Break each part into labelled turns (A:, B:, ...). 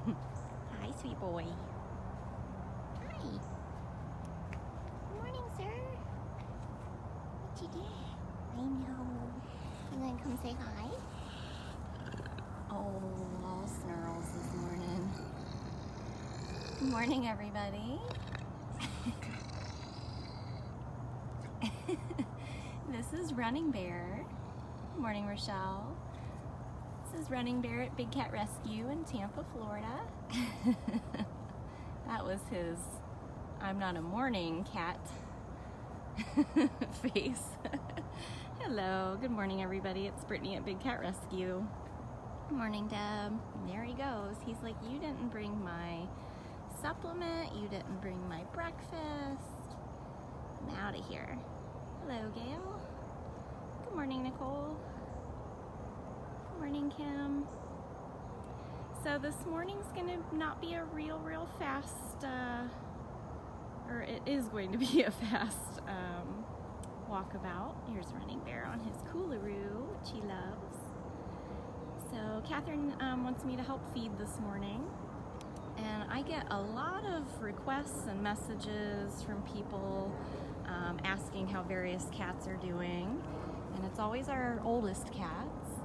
A: Hi, sweet boy. Hi. Good morning, sir. What you did? I know. You gonna come say hi? Oh, all snarls this morning. Good morning, everybody. This is Running Bear. Good morning, Rochelle. This is Running Bear at Big Cat Rescue in Tampa, Florida. That was his I'm not a morning cat face. Hello, good morning, everybody. It's Brittany at Big Cat Rescue. Good morning, Deb. There he goes. He's like, you didn't bring my supplement, you didn't bring my breakfast. I'm out of here. Hello, Gail. Good morning, Nicole. Good morning, Kim. So this morning's gonna not be a real fast, or it is going to be a fast walkabout. Here's Running Bear on his Coolaroo, which he loves. So Catherine wants me to help feed this morning. And I get a lot of requests and messages from people asking how various cats are doing. And it's always our oldest cats.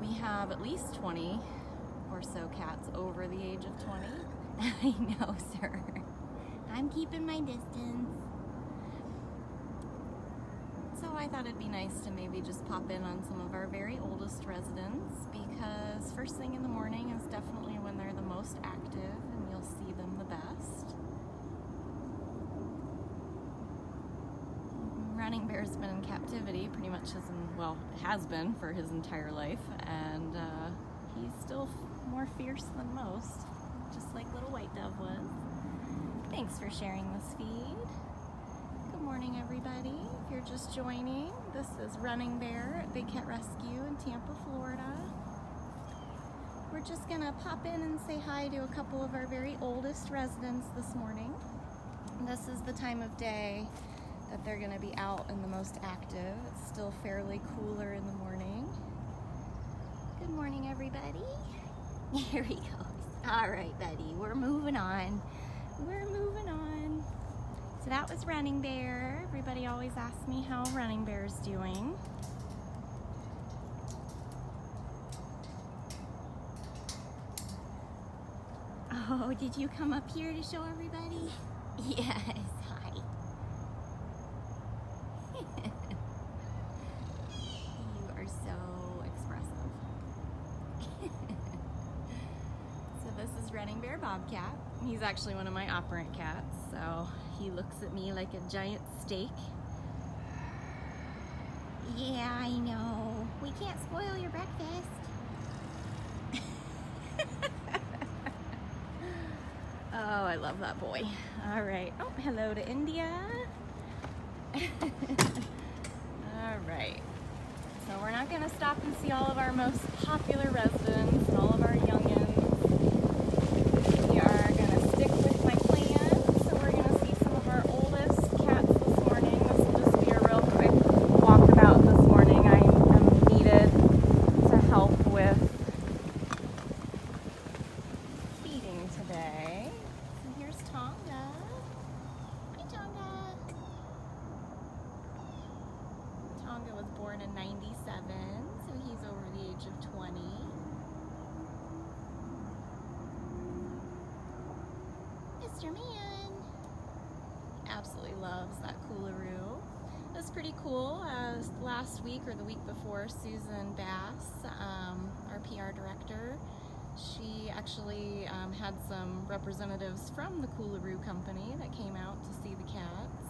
A: We have at least 20 or so cats over the age of 20. I know, sir. I'm keeping my distance. So I thought it'd be nice to maybe just pop in on some of our very oldest residents, because first thing in the morning is definitely when they're the most active and you'll see them the best. Running Bear's been in captivity pretty much has been for his entire life, and he's still more fierce than most, just like little White Dove was. Thanks for sharing this feed. Good morning, everybody. If you're just joining, this is Running Bear at Big Cat Rescue in Tampa, Florida. We're just gonna pop in and say hi to a couple of our very oldest residents this morning. This is the time of day that they're gonna be out and the most active. It's still fairly cooler in the morning. Good morning, everybody. Here he goes. All right, buddy, we're moving on. We're moving on. So that was Running Bear. Everybody always asks me how Running Bear's doing. Oh, did you come up here to show everybody? Yes, hi. You are so expressive. So this is Running Bear Bobcat. He's actually one of my operant cats, so he looks at me like a giant steak. Yeah, I know. We can't spoil your breakfast. Oh, I love that boy. All right. Oh, hello to India. All right. So we're not going to stop and see all of our most popular residents and all of our youngins. We are going to stick with my plan. So we're going to see some of our oldest cats this morning. This will just be a real quick walkabout this morning. I am needed to help with feeding today. So here's Tonga. Hi, Tonga. Tonga was born in 97, so he's over the age of 20. Mr. Man absolutely loves that Coolaroo. It was pretty cool. Last week or the week before, Susan Bass, our PR director, she actually had some representatives from the Coolaroo company that came out to see the cats,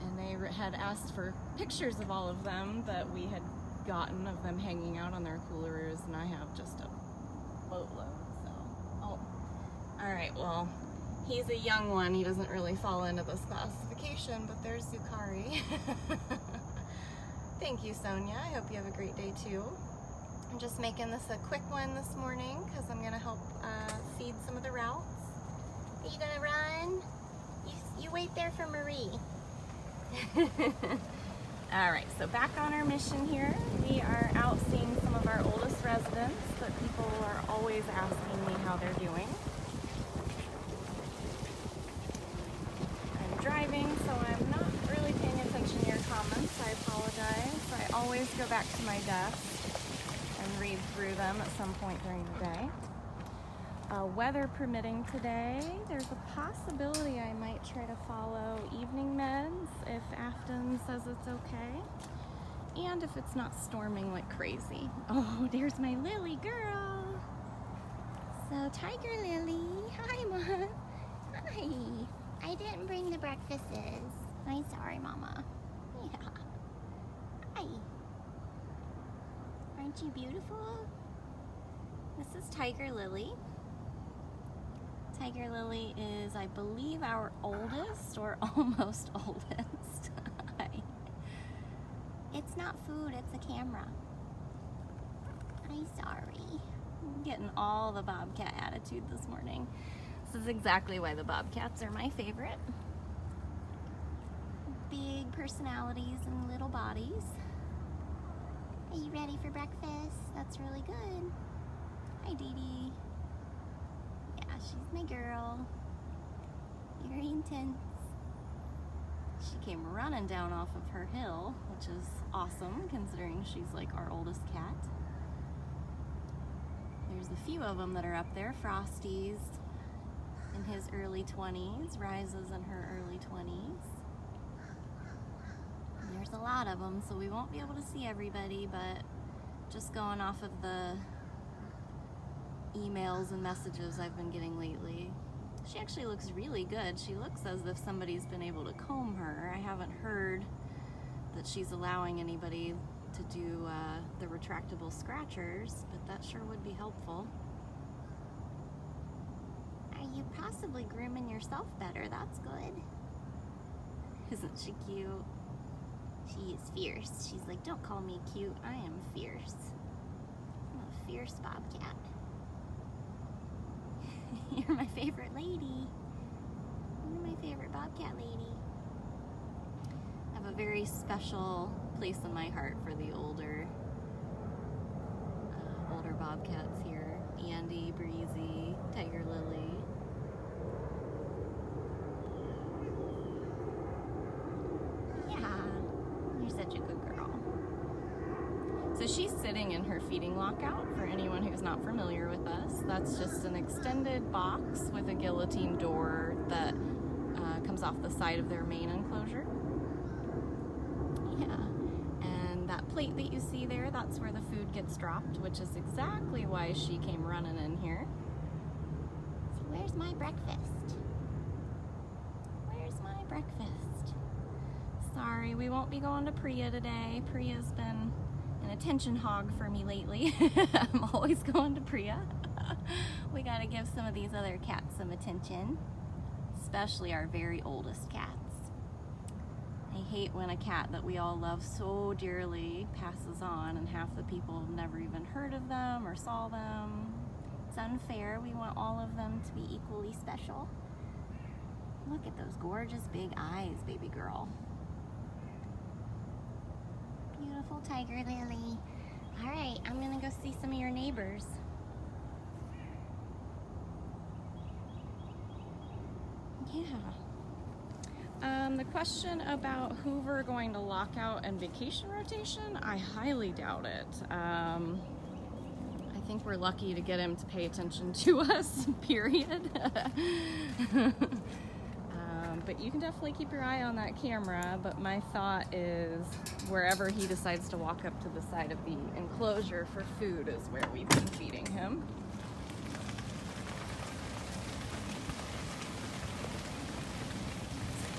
A: and they had asked for pictures of all of them that we had gotten of them hanging out on their Coolaroos, and I have just a boatload. So, oh, all right, well, he's a young one. He doesn't really fall into this classification, but there's Zukari. Thank you, Sonia. I hope you have a great day too. I'm just making this a quick one this morning because I'm gonna help feed some of the routes. Are you gonna run? You wait there for Marie. Alright, so back on our mission here. We are out seeing some of our oldest residents that people are always asking me how they're doing. I'm driving, so I'm not really paying attention to your comments. I apologize. I always go back to my desk and read through them at some point during the day. Weather permitting today, there's a possibility I might try to follow evening meds if Afton says it's okay, and if it's not storming like crazy. Oh, there's my Lily girl. So Tiger Lily, hi Mom. Hi. I didn't bring the breakfasts. I'm sorry, Mama. Yeah. Hi. Aren't you beautiful? This is Tiger Lily. Tiger Lily is, I believe, our oldest or almost oldest. It's not food, it's a camera. I'm sorry. I'm getting all the bobcat attitude this morning. This is exactly why the bobcats are my favorite. Big personalities and little bodies. Are you ready for breakfast? That's really good. Hi, Dee Dee. She's my girl. Very intense. She came running down off of her hill, which is awesome considering she's like our oldest cat. There's a few of them that are up there. Frosty's in his early 20s, Rises in her early 20s. And there's a lot of them, so we won't be able to see everybody, but just going off of the emails and messages I've been getting lately. She actually looks really good. She looks as if somebody's been able to comb her. I haven't heard that she's allowing anybody to do the retractable scratchers, but that sure would be helpful. Are you possibly grooming yourself better? That's good. Isn't she cute? She is fierce. She's like, don't call me cute. I am fierce. I'm a fierce bobcat. You're my favorite lady. You're my favorite bobcat lady. I have a very special place in my heart for the older bobcats here. Andy, Breezy, Tiger Lily. Yeah, you're such a good girl. So she's sitting in her feeding lockout, for anyone who's not familiar with us. That's just an extended box with a guillotine door that comes off the side of their main enclosure. Yeah, and that plate that you see there, that's where the food gets dropped, which is exactly why she came running in here. So where's my breakfast? Where's my breakfast? Sorry, we won't be going to Priya today. Priya's been an attention hog for me lately. I'm always going to Priya. We gotta give some of these other cats some attention, especially our very oldest cats. I hate when a cat that we all love so dearly passes on and half the people have never even heard of them or saw them. It's unfair. We want all of them to be equally special. Look at those gorgeous big eyes, baby girl. Beautiful Tiger Lily. All right, I'm gonna go see some of your neighbors. Yeah. The question about who we're going to lock out and vacation rotation, I highly doubt it. I think we're lucky to get him to pay attention to us, period. But you can definitely keep your eye on that camera, but my thought is wherever he decides to walk up to the side of the enclosure for food is where we've been feeding him.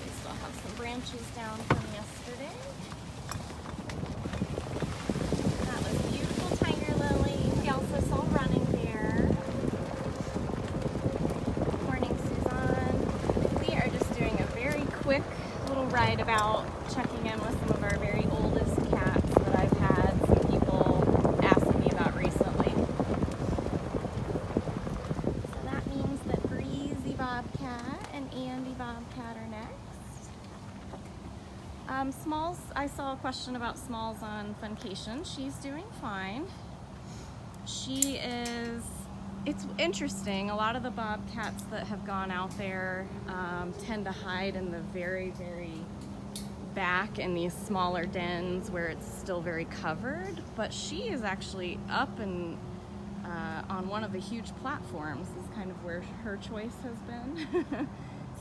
A: We still have some branches down from yesterday. That was beautiful Tiger Lily. We also saw running there. Morning, Suzanne. We are just doing a very quick little ride about, checking in with some of our very oldest cats that I've had some people asking me about recently. So that means that Breezy Bobcat and Andy Bobcat are next. Smalls, I saw a question about Smalls on Funcation. She's doing fine. She is, it's interesting, a lot of the bobcats that have gone out there tend to hide in the very, very back in these smaller dens where it's still very covered, but she is actually up and on one of the huge platforms is kind of where her choice has been.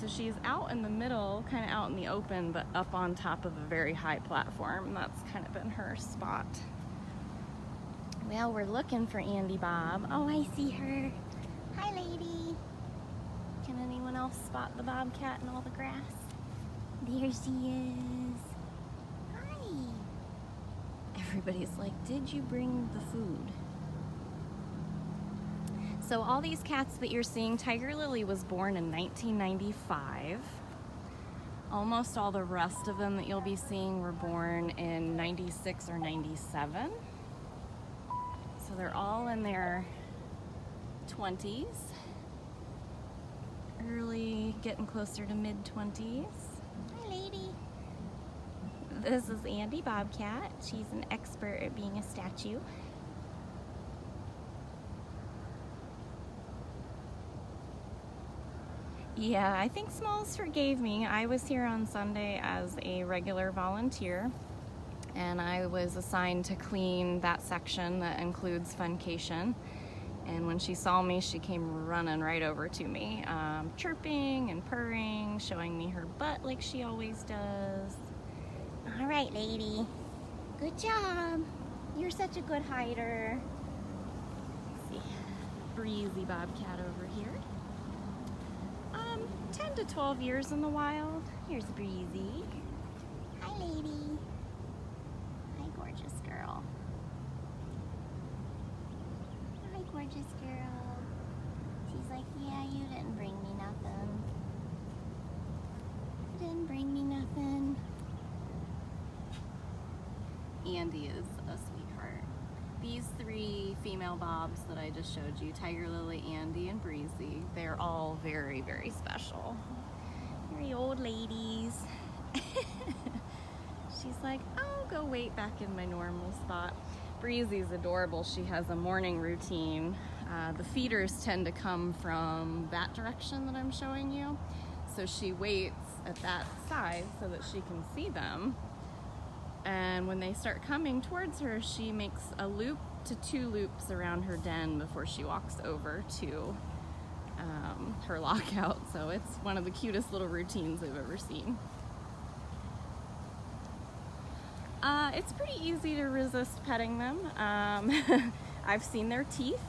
A: So she's out in the middle, kind of out in the open, but up on top of a very high platform. That's kind of been her spot. Well, we're looking for Andy Bob. Oh, I see her. Hi, lady. Can anyone else spot the bobcat in all the grass? There she is. Hi. Everybody's like, did you bring the food? So all these cats that you're seeing, Tiger Lily was born in 1995. Almost all the rest of them that you'll be seeing were born in 96 or 97. So they're all in their 20s. Early, getting closer to mid-20s. Hi, lady. This is Andy Bobcat. She's an expert at being a statue. Yeah, I think Smalls forgave me. I was here on Sunday as a regular volunteer, and I was assigned to clean that section that includes Funcation. And when she saw me, she came running right over to me, chirping and purring, showing me her butt like she always does. All right, lady. Good job. You're such a good hider. Let's see. Breezy bobcat over here. 10 to 12 years in the wild. Here's Breezy. Hi, lady. Hi, gorgeous girl. Hi, gorgeous girl. She's like, yeah, you didn't bring me nothing. You didn't bring me nothing. Andy is a sweetheart. These three female bobs that I just showed you, Tiger Lily, Andy, and Breezy, they're all very, very special. Very old ladies. She's like, I'll go wait back in my normal spot. Breezy's adorable. She has a morning routine. The feeders tend to come from that direction that I'm showing you. So she waits at that side so that she can see them. And when they start coming towards her, she makes a loop to 2 loops around her den before she walks over to her lockout. So it's one of the cutest little routines I've ever seen. It's pretty easy to resist petting them. I've seen their teeth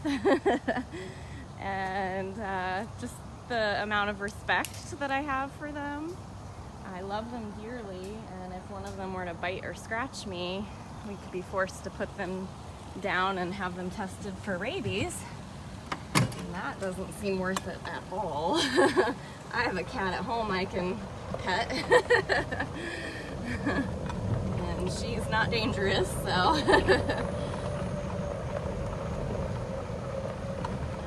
A: and just the amount of respect that I have for them. I love them dearly, and if one of them were to bite or scratch me, we could be forced to put them down and have them tested for rabies. And that doesn't seem worth it at all. I have a cat at home I can pet. And she's not dangerous, so.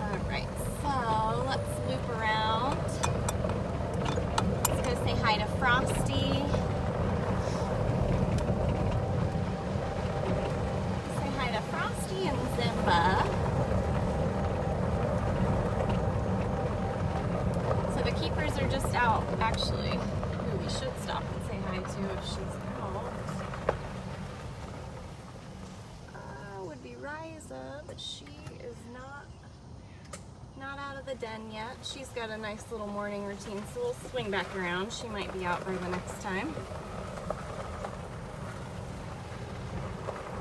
A: Alright, so let's loop around. Say hi to Frosty. Say hi to Frosty and Zimba. So the keepers are just out, actually, who we should stop and say hi to if she's out. Would be Riza, but she is not out of the den yet. She's got a nice little morning routine, so we'll swing back around. She might be out by the next time.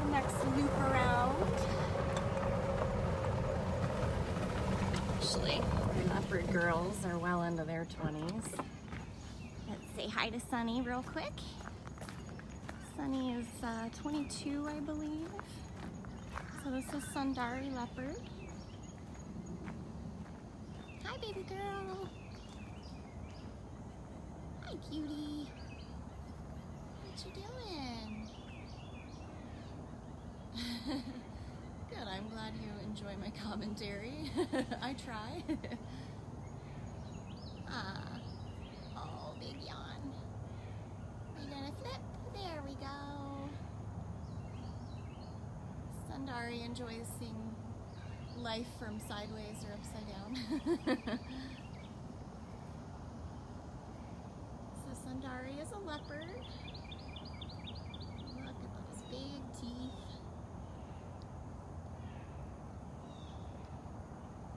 A: The next loop around. Actually, our leopard girls are well into their 20s. Let's say hi to Sunny real quick. Sunny is 22, I believe. So this is Sundari Leopard. Hi, baby girl. Hi, cutie. What you doing? Good, I'm glad you enjoy my commentary. I try. Oh, big yawn. Are you gonna flip? There Sundari enjoys seeing life from sideways or upside down. So Sundari is a leopard. Look at those big teeth.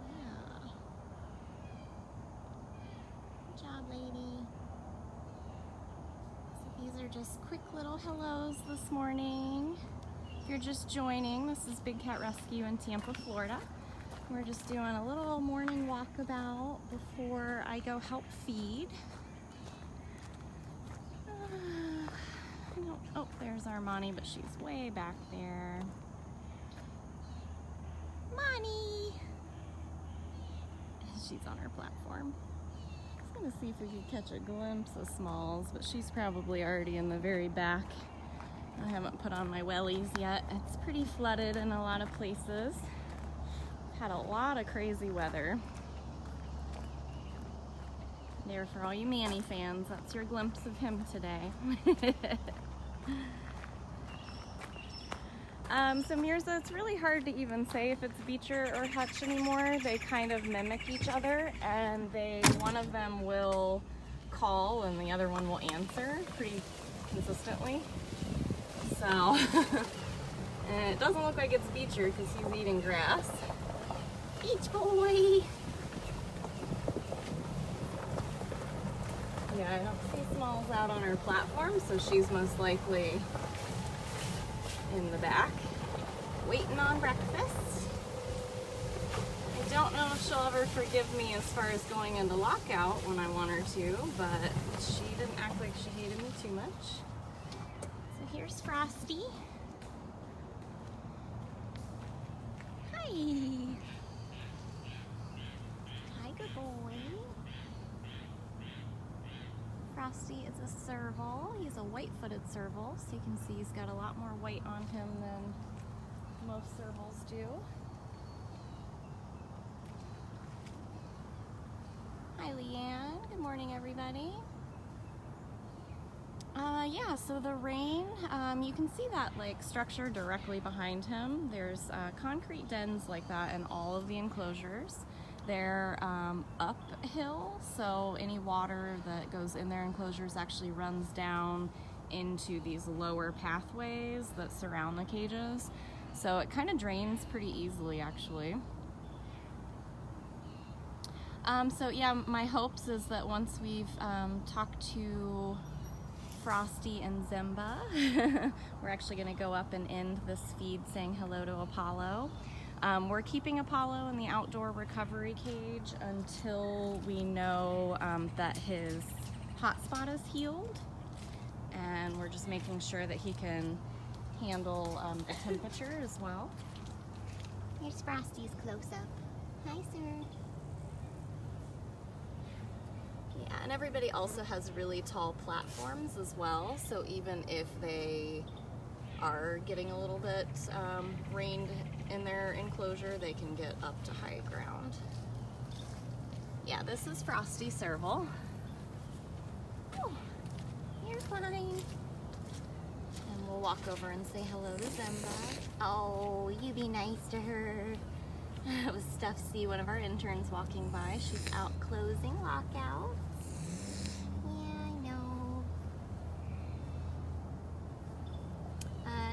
A: Yeah. Good job, lady. So these are just quick little hellos this morning. If you're just joining, this is Big Cat Rescue in Tampa, Florida. We're just doing a little morning walkabout before I go help feed. Oh, there's our Monty, but she's way back there. Monty! She's on her platform. I was gonna see if we could catch a glimpse of Smalls, but she's probably already in the very back. I haven't put on my wellies yet. It's pretty flooded in a lot of places. Had a lot of crazy weather. There for all you Manny fans, that's your glimpse of him today. So Mirza, it's really hard to even say if it's Beecher or Hutch anymore. They kind of mimic each other, and one of them will call and the other one will answer pretty consistently. So, and it doesn't look like it's Beecher because he's eating grass. Beach boy! Yeah, I don't see Smalls out on her platform, so she's most likely in the back, waiting on breakfast. I don't know if she'll ever forgive me as far as going into lockout when I want her to, but she didn't act like she hated me too much. So here's Frosty. Hi! Hi, good boy. Frosty is a serval. He's a white-footed serval, so you can see he's got a lot more white on him than most servals do. Hi, Leanne. Good morning, everybody. Yeah, so the rain, you can see that like structure directly behind him. There's concrete dens like that in all of the enclosures. They're uphill, so any water that goes in their enclosures actually runs down into these lower pathways that surround the cages. So it kind of drains pretty easily, actually. So yeah, my hopes is that once we've talked to Frosty and Zimba, we're actually going to go up and end this feed saying hello to Apollo. We're keeping Apollo in the outdoor recovery cage until we know that his hotspot is healed, and we're just making sure that he can handle the temperature as well. Here's Frosty's close-up. Hi, sir. Yeah, and everybody also has really tall platforms as well, so even if they are getting a little bit rained in their enclosure, they can get up to high ground. Yeah, this is Frosty Serval. Oh, you're fine. And we'll walk over and say hello to Zimba. Oh, you be nice to her. It was Steph C, one of our interns, walking by. She's out closing lockouts.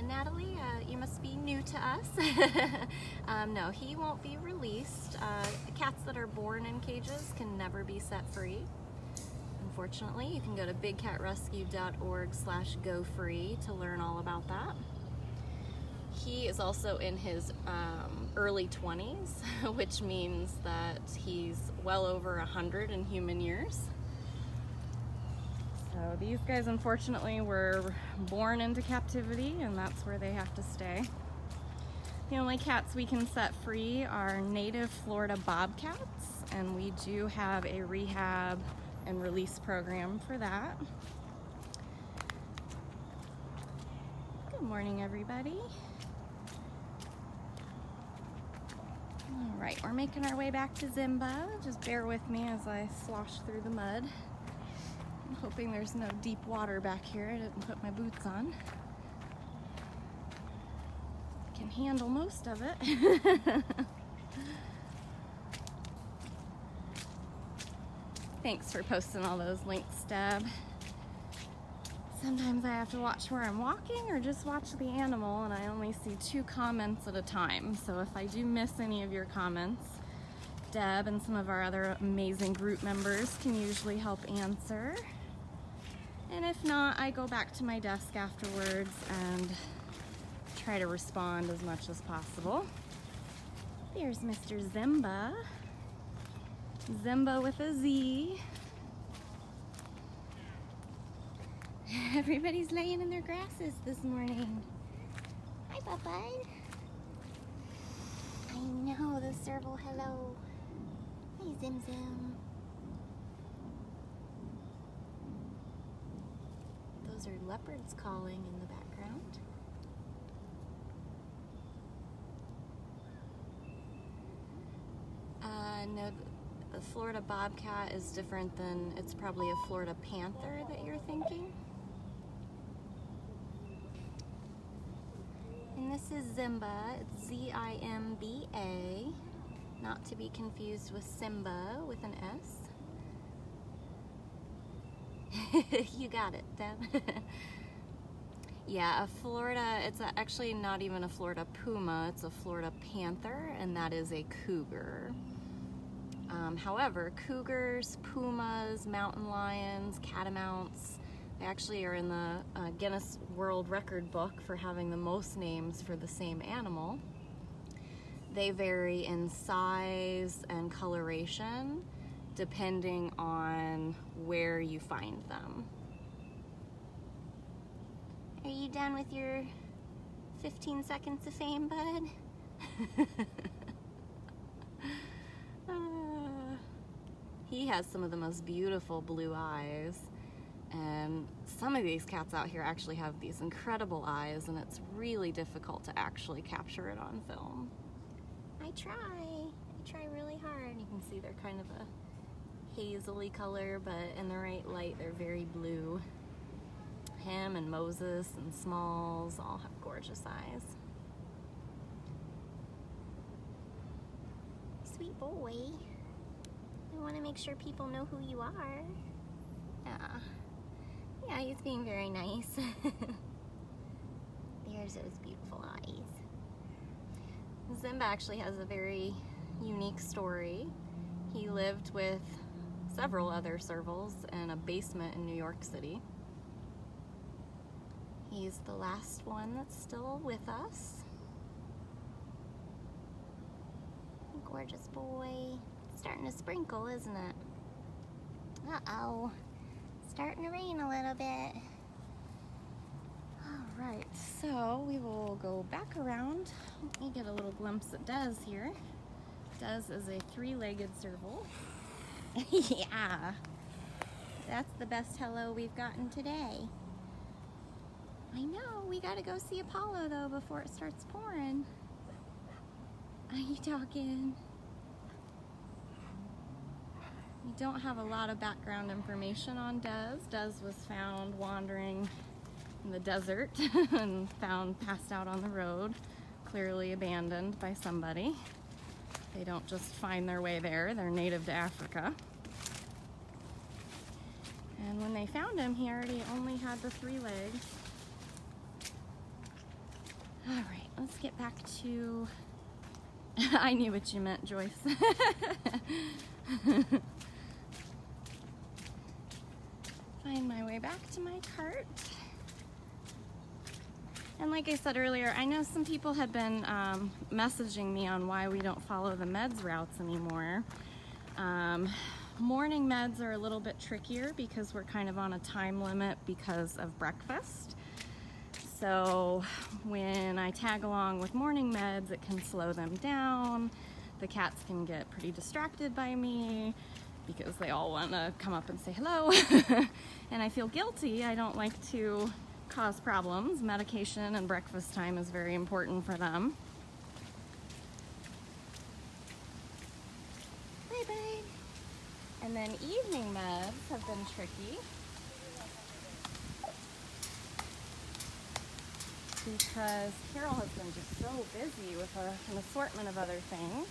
A: Natalie, you must be new to us. No, he won't be released. Cats that are born in cages can never be set free. Unfortunately, you can go to bigcatrescue.org/go-free to learn all about that. He is also in his early 20s, which means that he's well over 100 in human years. So these guys, unfortunately, were born into captivity, and that's where they have to stay. The only cats we can set free are native Florida bobcats, and we do have a rehab and release program for that. Good morning, everybody. All right, we're making our way back to Zimba. Just bear with me as I slosh through the mud. I'm hoping there's no deep water back here. I didn't put my boots on. can handle most of it. Thanks for posting all those links, Deb. Sometimes I have to watch where I'm walking or just watch the animal, and I only see 2 comments at a time. So if I do miss any of your comments, Deb and some of our other amazing group members can usually help answer. And if not, I go back to my desk afterwards and try to respond as much as possible. There's Mr. Zimba. Zimba with a Z. Everybody's laying in their grasses this morning. Hi, Bubba. I know, the serval hello. Hi, Zim Zim. Those are leopards calling in the background. No, the Florida bobcat is different than, it's probably a Florida panther that you're thinking. And this is Zimba, it's Z-I-M-B-A, not to be confused with Simba with an S. You got it, Deb. Yeah, a Florida, it's actually not even a Florida puma, it's a Florida panther, and that is a cougar. However, cougars, pumas, mountain lions, catamounts, they actually are in the Guinness World Record book for having the most names for the same animal. They vary in size and coloration depending on where you find them. Are you done with your 15 seconds of fame, bud? He has some of the most beautiful blue eyes, and some of these cats out here actually have these incredible eyes, and it's really difficult to actually capture it on film. I try really hard. You can see they're kind of a hazily color, but in the right light they're very blue. Him and Moses and Smalls all have gorgeous eyes. Sweet boy. I want to make sure people know who you are. Yeah, he's being very nice. There's those beautiful eyes. Zimba actually has a very unique story. He lived with several other servals in a basement in New York City. He's the last one that's still with us. Gorgeous boy. It's starting to sprinkle, isn't it? Uh-oh. Starting to rain a little bit. Alright, so we will go back around. Let me get a little glimpse at Des here. Des is a 3-legged serval. Yeah. That's the best hello we've gotten today. I know, we gotta go see Apollo though before it starts pouring. Are you talking? We don't have a lot of background information on Des. Des was found wandering in the desert and found passed out on the road, clearly abandoned by somebody. They don't just find their way there, they're native to Africa. And when they found him, he already only had the 3 legs. All right, let's get back to, I knew what you meant, Joyce. Find my way back to my cart. And like I said earlier, I know some people have been messaging me on why we don't follow the meds routes anymore. Morning meds are a little bit trickier because we're kind of on a time limit because of breakfast. So when I tag along with morning meds, it can slow them down. The cats can get pretty distracted by me because they all want to come up and say hello. And I feel guilty. I don't like to cause problems. Medication and breakfast time is very important for them. Bye bye. And then evening meds have been tricky. because Carol has been just so busy with an assortment of other things.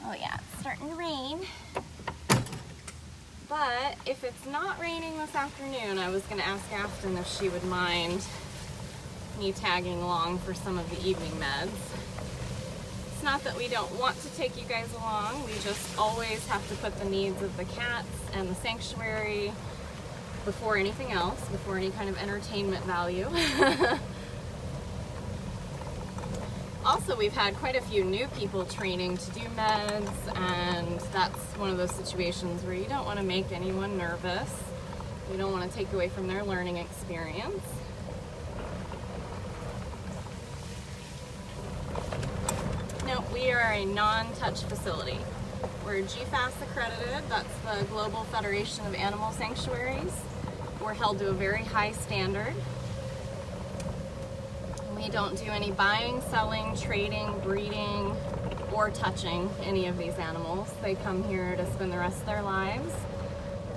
A: Oh yeah, it's starting to rain. But if it's not raining this afternoon, I was going to ask Afton if she would mind me tagging along for some of the evening meds. It's not that we don't want to take you guys along, we just always have to put the needs of the cats and the sanctuary before anything else, before any kind of entertainment value. Also, we've had quite a few new people training to do meds, and that's one of those situations where you don't want to make anyone nervous. You don't want to take away from their learning experience. No, we are a non-touch facility. We're GFAS accredited, that's the Global Federation of Animal Sanctuaries. We're held to a very high standard. We don't do any buying, selling, trading, breeding, or touching any of these animals. They come here to spend the rest of their lives,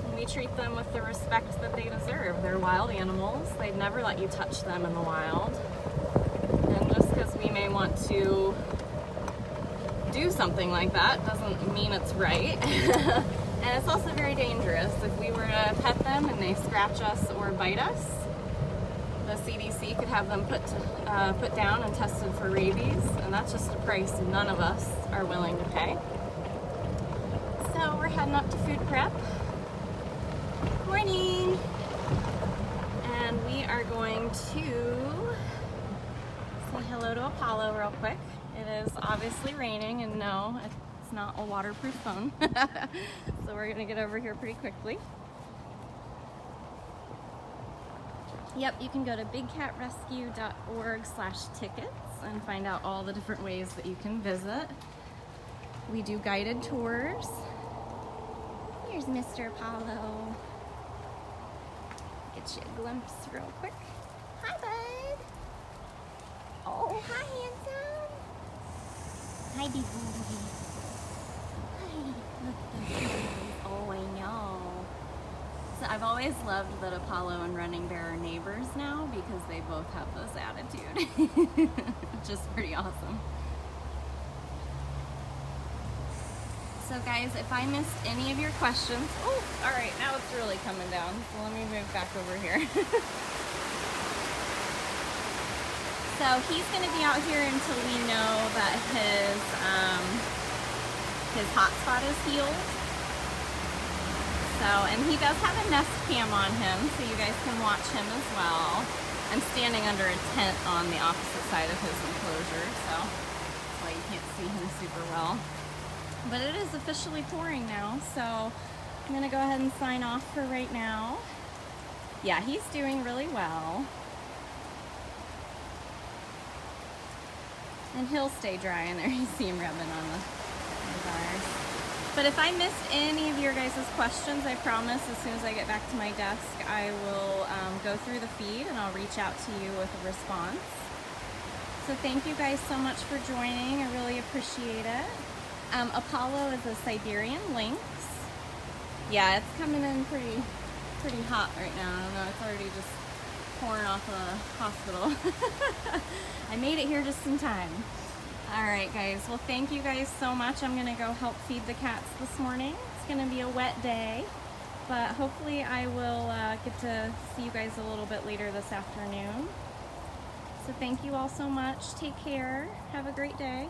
A: and we treat them with the respect that they deserve. They're wild animals. They'd never let you touch them in the wild. And just because we may want to do something like that doesn't mean it's right. And it's also very dangerous. If we were to pet them and they scratch us or bite us, the CDC could have them put down and tested for rabies, and that's just a price none of us are willing to pay. So we're heading up to food prep. Morning! And we are going to say hello to Apollo real quick. It is obviously raining, and no, it's not a waterproof phone. So we're gonna get over here pretty quickly. Yep, you can go to bigcatrescue.org/tickets and find out all the different ways that you can visit. We do guided tours. Here's Mr. Apollo. Get you a glimpse real quick. Hi, bud. Oh, hi, handsome. Hi, big boy. Hi. Look at those. Oh, I know. So I've always loved that Apollo and Running Bear are neighbors now because they both have this attitude. Just pretty awesome. So guys, if I missed any of your questions, oh, all right, now it's really coming down. So let me move back over here. So he's gonna be out here until we know that his hotspot is healed. So, and he does have a Nest Cam on him, so you guys can watch him as well. I'm standing under a tent on the opposite side of his enclosure, so that's why you can't see him super well. But it is officially pouring now, so I'm gonna go ahead and sign off for right now. Yeah, he's doing really well. And he'll stay dry in there. You see him rubbing on the bars. But if I missed any of your guys' questions, I promise as soon as I get back to my desk, I will go through the feed and I'll reach out to you with a response. So thank you guys so much for joining. I really appreciate it. Apollo is a Siberian lynx. Yeah, it's coming in pretty hot right now. I don't know, it's already just pouring off the hospital. I made it here just in time. Alright guys, well thank you guys so much. I'm going to go help feed the cats this morning. It's going to be a wet day, but hopefully I will get to see you guys a little bit later this afternoon. So thank you all so much. Take care. Have a great day.